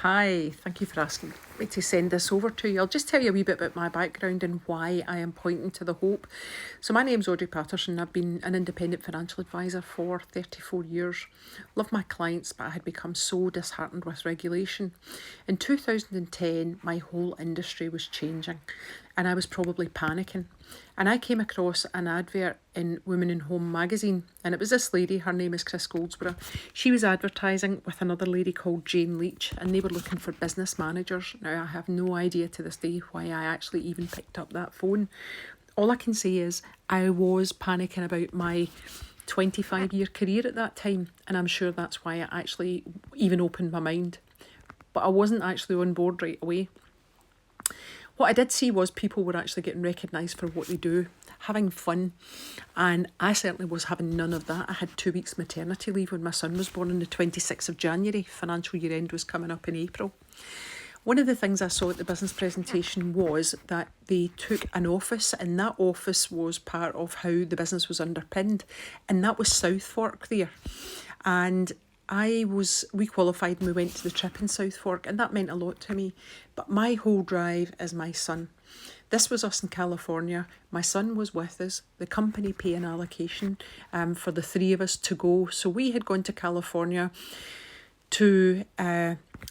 Hi, thank you for asking me to send this over to you. I'll just tell you a wee bit about my background and why I am pointing to the hope. So my name's Audrey Patterson. I've been an independent financial advisor for 34 years. Love my clients, but I had become so disheartened with regulation. In 2010, my whole industry was changing and I was probably panicking. And I came across an advert in Women in Home magazine, and it was this lady, her name is Chris Goldsborough. She was advertising with another lady called Jane Leach, and they were looking for business managers. Now, I have no idea to this day why I actually even picked up that phone. All I can say is I was panicking about my 25-year career at that time, and I'm sure that's why I actually even opened my mind. But I wasn't actually on board right away. What I did see was people were actually getting recognised for what they do, having fun, and I certainly was having none of that. I had 2 weeks maternity leave when my son was born on the 26th of January. Financial year end was coming up in April. One of the things I saw at the business presentation was that they took an office, and that office was part of how the business was underpinned, and that was Southfork there. And we qualified and we went to the trip in Southfork, and that meant a lot to me. But my whole drive is my son. This was us in California. My son was with us. The company pay an allocation for the 3 of us to go. So we had gone to California to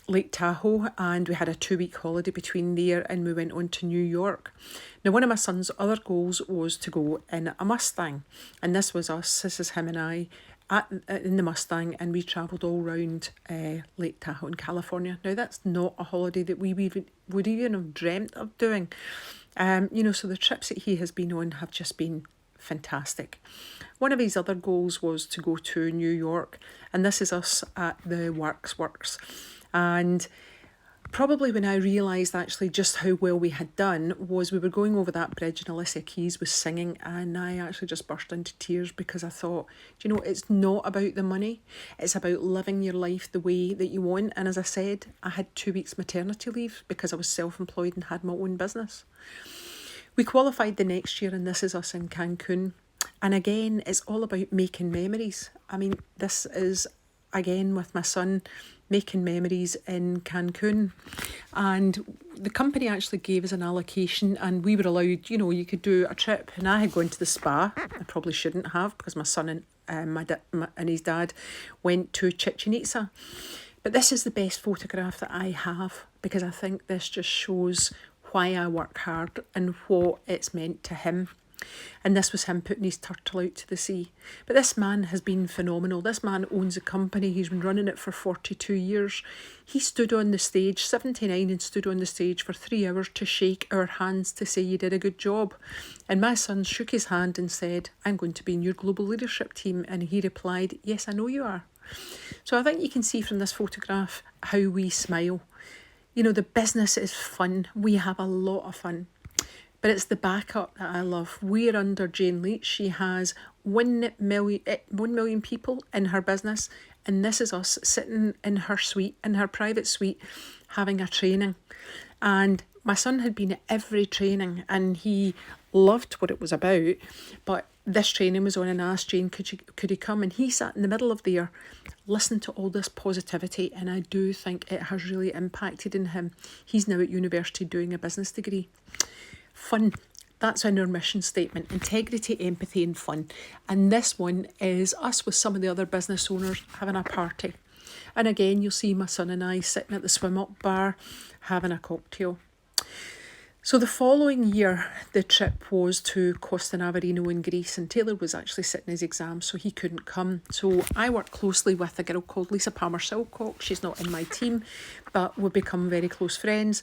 Lake Tahoe, and we had a 2-week holiday between there, and we went on to New York. Now, one of my son's other goals was to go in a Mustang, and this was us, this is him and I, in the Mustang, and we travelled all round Lake Tahoe in California. Now, that's not a holiday that we would even have dreamt of doing. So the trips that he has been on have just been fantastic. One of his other goals was to go to New York, and this is us at the Works. And probably when I realised actually just how well we had done was we were going over that bridge and Alicia Keys was singing, and I actually just burst into tears because I thought, it's not about the money, it's about living your life the way that you want. And as I said, I had 2 weeks maternity leave because I was self-employed and had my own business. We qualified the next year, and this is us in Cancun. And again, it's all about making memories. I mean, this is, again, with my son, making memories in Cancun. And the company actually gave us an allocation, and we were allowed, you could do a trip. And I had gone to the spa. I probably shouldn't have, because my son and his dad went to Chichen Itza. But this is the best photograph that I have, because I think this just shows why I work hard and what it's meant to him. And this was him putting his turtle out to the sea. But this man has been phenomenal. This man owns a company. He's been running it for 42 years. He stood on the stage, 79, and stood on the stage for 3 hours to shake our hands to say you did a good job. And my son shook his hand and said, "I'm going to be in your global leadership team." And he replied, "Yes, I know you are." So I think you can see from this photograph how we smile. The business is fun. We have a lot of fun. But it's the backup that I love. We're under Jane Leach. She has 1 million people in her business. And this is us sitting in her suite, in her private suite, having a training. And my son had been at every training and he loved what it was about. But this training was on, and I asked Jane, could he come? And he sat in the middle of there, listened to all this positivity. And I do think it has really impacted in him. He's now at university doing a business degree. Fun. That's in our mission statement: integrity, empathy and fun. And this one is us with some of the other business owners having a party. And again, you'll see my son and I sitting at the swim up bar having a cocktail. So the following year, the trip was to Costa Navarino in Greece, and Taylor was actually sitting his exam, so he couldn't come. So I work closely with a girl called Lisa Palmer-Silcock. She's not in my team, but we've become very close friends.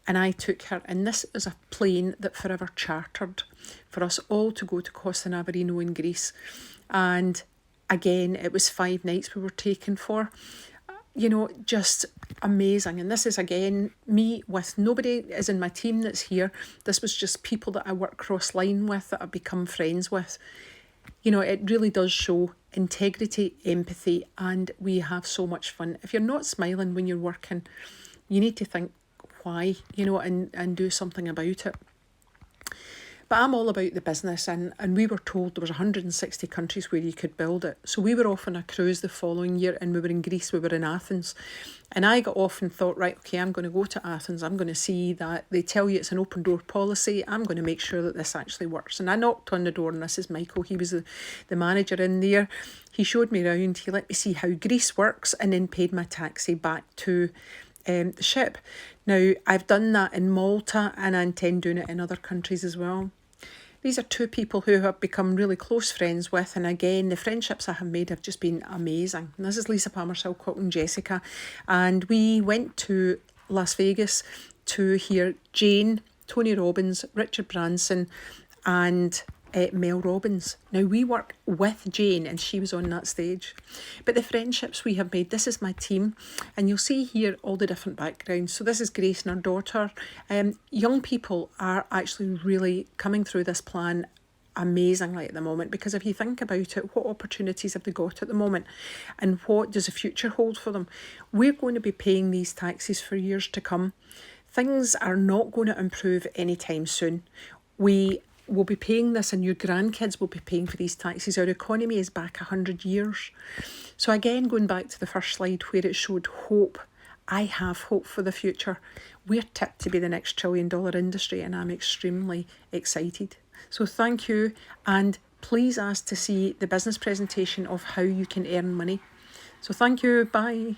And I took her, and this is a plane that Forever chartered for us all to go to Costa Navarino in Greece. And again, it was 5 nights we were taken for. Just amazing. And this is, again, me with nobody is in my team that's here. This was just people that I work cross-line with, that I've become friends with. It really does show integrity, empathy, and we have so much fun. If you're not smiling when you're working, you need to think why, and do something about it. But I'm all about the business, and we were told there was 160 countries where you could build it. So we were off on a cruise the following year, and we were in Greece, we were in Athens. And I got off and thought, right, okay, I'm going to go to Athens. I'm going to see that they tell you it's an open door policy. I'm going to make sure that this actually works. And I knocked on the door, and this is Michael. He was the manager in there. He showed me around. He let me see how Greece works, and then paid my taxi back to the ship. Now, I've done that in Malta, and I intend doing it in other countries as well. These are two people who have become really close friends with, and again, the friendships I have made have just been amazing. And this is Lisa Palmer-Silcock and Jessica, and we went to Las Vegas to hear Jane, Tony Robbins, Richard Branson, and Mel Robbins. Now, we work with Jane, and she was on that stage. But the friendships we have made, this is my team, and you'll see here all the different backgrounds. So this is Grace and her daughter. Young people are actually really coming through this plan amazingly at the moment, because if you think about it, what opportunities have they got at the moment, and what does the future hold for them? We're going to be paying these taxes for years to come. Things are not going to improve anytime soon. We will be paying this, and your grandkids will be paying for these taxes. Our economy is back 100 years. So again, going back to the first slide where it showed hope, I have hope for the future. We're tipped to be the next $1 trillion industry, and I'm extremely excited. So thank you, and please ask to see the business presentation of how you can earn money. So thank you, bye.